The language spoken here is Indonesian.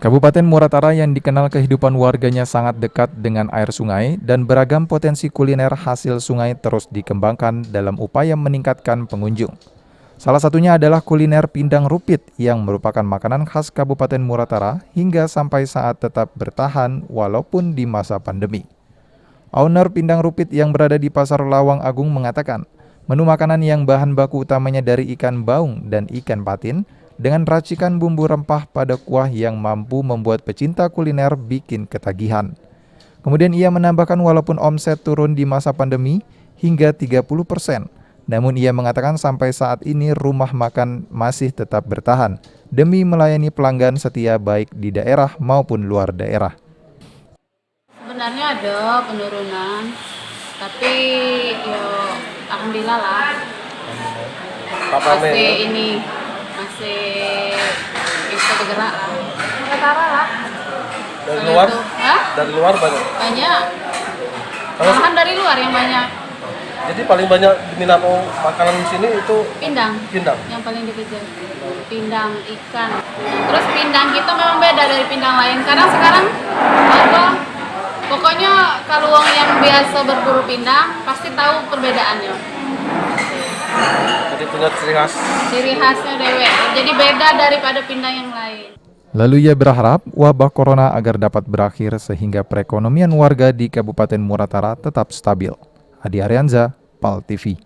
Kabupaten Muratara yang dikenal kehidupan warganya sangat dekat dengan air sungai dan beragam potensi kuliner hasil sungai terus dikembangkan dalam upaya meningkatkan pengunjung. Salah satunya adalah kuliner pindang rupit yang merupakan makanan khas Kabupaten Muratara hingga sampai saat tetap bertahan walaupun di masa pandemi. Owner pindang rupit yang berada di Pasar Lawang Agung mengatakan, menu makanan yang bahan baku utamanya dari ikan baung dan ikan patin dengan racikan bumbu rempah pada kuah yang mampu membuat pecinta kuliner bikin ketagihan. Kemudian ia menambahkan walaupun omset turun di masa pandemi hingga 30%, namun ia mengatakan sampai saat ini rumah makan masih tetap bertahan demi melayani pelanggan setia baik di daerah maupun luar daerah. Sebenarnya ada penurunan, tapi ya alhamdulillah lah. Masih bisa bergerak lah. Muratara lah. Dari luar? Hah? Dari luar banyak? Banyak. Malahan dari luar yang banyak. Jadi paling banyak diminat makanan di sini itu Pindang. pindang. Yang paling dikejar. Pindang ikan. Terus pindang kita memang beda dari pindang lain. Karena sekarang pokoknya kalau yang biasa berburu pindang pasti tahu perbedaannya. Jadi punya Ciri khasnya dewek. Jadi beda daripada pindang yang lain. Lalu ia berharap wabah corona agar dapat berakhir sehingga perekonomian warga di Kabupaten Muratara tetap stabil. Adi Arianza, PAL TV.